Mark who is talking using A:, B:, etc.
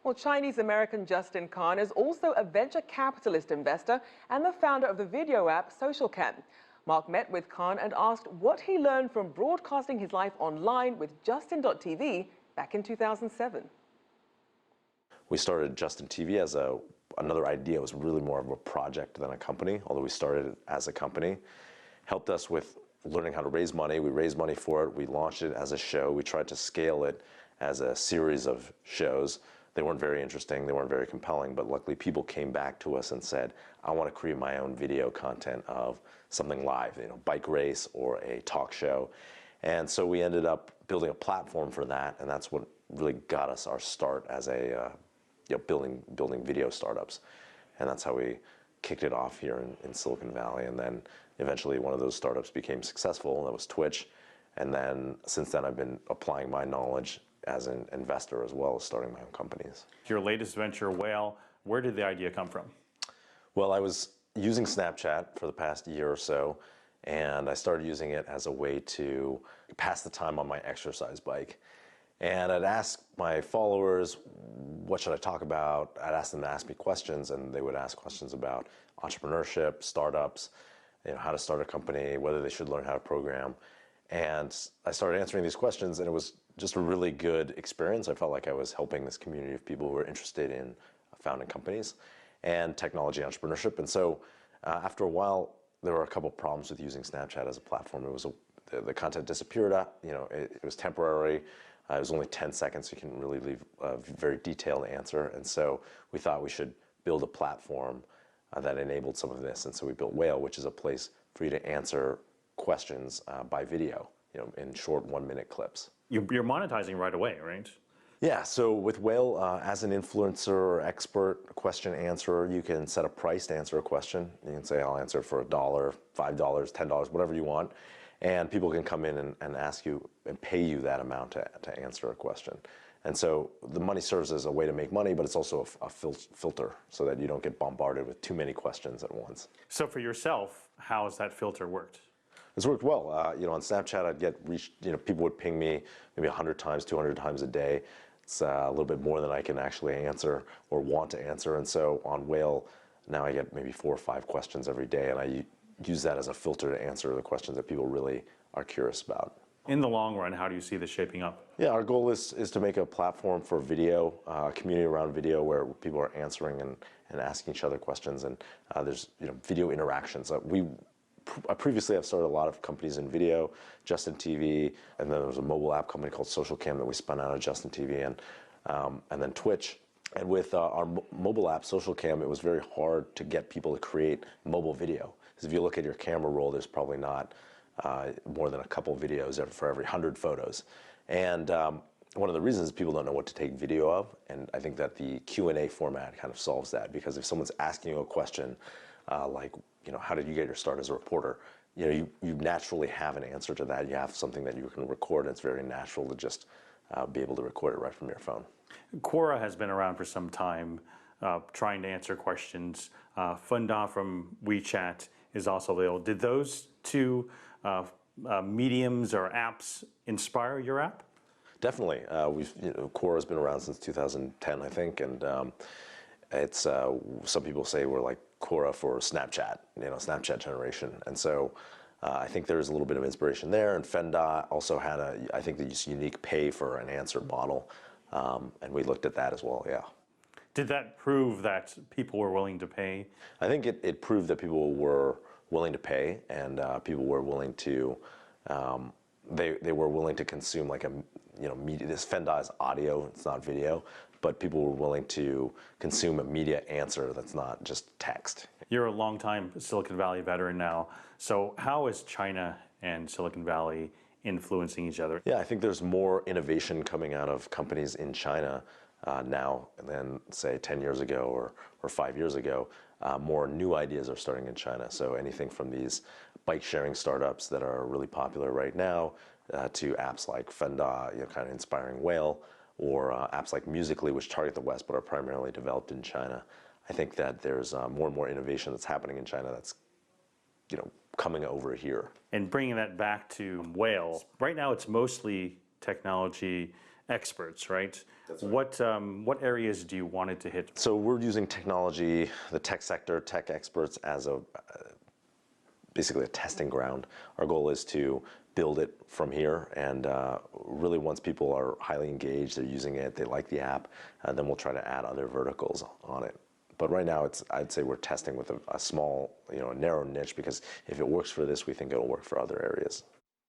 A: Well, Chinese-American Justin Kan is also a venture capitalist investor and the founder of the video app SocialCam. Mark met with Kan and asked what he learned from broadcasting his life online with Justin.tv back in 2007.
B: We started Justin TV as another idea. It was really more of a project than a company, although we started it as a company. Helped us with learning how to raise money. We raised money for it. We launched it as a show. We tried to scale it as a series of shows. They weren't very interesting. They weren't very compelling, but luckily people came back to us and said, I want to create my own video content of something live, bike race or a talk show. And so we ended up building a platform for that, and that's what really got us our start as a building video startups. And that's how we kicked it off here in Silicon Valley. And then eventually one of those startups became successful, and that was Twitch. And then since then I've been applying my knowledge as an investor as well as starting my own companies.
C: Your latest venture, Whale, where did the idea come from?
B: Well, I was using Snapchat for the past year or so, and I started using it as a way to pass the time on my exercise bike. And I'd ask my followers, what should I talk about? I'd ask them to ask me questions, and they would ask questions about entrepreneurship, startups, how to start a company, whether they should learn how to program. And I started answering these questions, and it was just a really good experience. I felt like I was helping this community of people who are interested in founding companies and technology entrepreneurship. And so after a while, there were a couple problems with using Snapchat as a platform. It was the content disappeared. It was temporary. It was only 10 seconds, so you can really leave a very detailed answer. And so we thought we should build a platform that enabled some of this. And so we built Whale, which is a place for you to answer questions by video, in short 1-minute clips.
C: You're monetizing right away, right?
B: Yeah, so with Whale, as an influencer or expert question answerer, you can set a price to answer a question. You can say, I'll answer for $1, $5, $10, whatever you want. And people can come in and ask you and pay you that amount to answer a question. And so the money serves as a way to make money, but it's also a filter so that you don't get bombarded with too many questions at once.
C: So for yourself, how has that filter worked?
B: It's worked well. On Snapchat, I'd get reached, people would ping me maybe 100 times, 200 times a day. It's a little bit more than I can actually answer or want to answer. And so on Whale, now I get maybe 4 or 5 questions every day, and I use that as a filter to answer the questions that people really are curious about.
C: In the long run, how do you see this shaping up?
B: Yeah, our goal is to make a platform for video, a community around video where people are answering and asking each other questions, and there's video interactions. Previously, I've started a lot of companies in video, Justin TV, and then there was a mobile app company called SocialCam that we spun out of Justin TV, and then Twitch. And with our mobile app, SocialCam, it was very hard to get people to create mobile video. Because if you look at your camera roll, there's probably not more than a couple videos for every 100 photos. And one of the reasons is people don't know what to take video of, and I think that the Q&A format kind of solves that, because if someone's asking you a question like, how did you get your start as a reporter? You naturally have an answer to that. You have something that you can record, and it's very natural to just be able to record it right from your phone.
C: Quora has been around for some time, trying to answer questions. Funda from WeChat is also available. Did those two mediums or apps inspire your app?
B: Definitely. Quora's been around since 2010, I think, and it's some people say we're like Quora for Snapchat, Snapchat generation. And so I think there's a little bit of inspiration there. And Fenda also had I think this unique pay for an answer model, and we looked at that as well. Yeah.
C: Did that prove that people were willing to pay?
B: I think it proved that people were willing to pay, and people were willing to they were willing to consume like a media. This Fenda is audio, it's not video, but people were willing to consume a media answer that's not just text.
C: You're a longtime Silicon Valley veteran now, so how is China and Silicon Valley influencing each other?
B: Yeah, I think there's more innovation coming out of companies in China now than say 10 years ago or 5 years ago. More new ideas are starting in China. So anything from these bike sharing startups that are really popular right now to apps like Fenda, kind of inspiring Whale, or apps like Musical.ly, which target the West but are primarily developed in China. I think that there's more and more innovation that's happening in China that's coming over here.
C: And bringing that back to Whale, right now it's mostly technology experts, right? What areas do you want it to hit?
B: So we're using technology, the tech sector, tech experts as basically a testing ground. Our goal is to build it from here, and really once people are highly engaged, they're using it, they like the app, then we'll try to add other verticals on it. But right now, I'd say we're testing with a small, a narrow niche, because if it works for this, we think it'll work for other areas.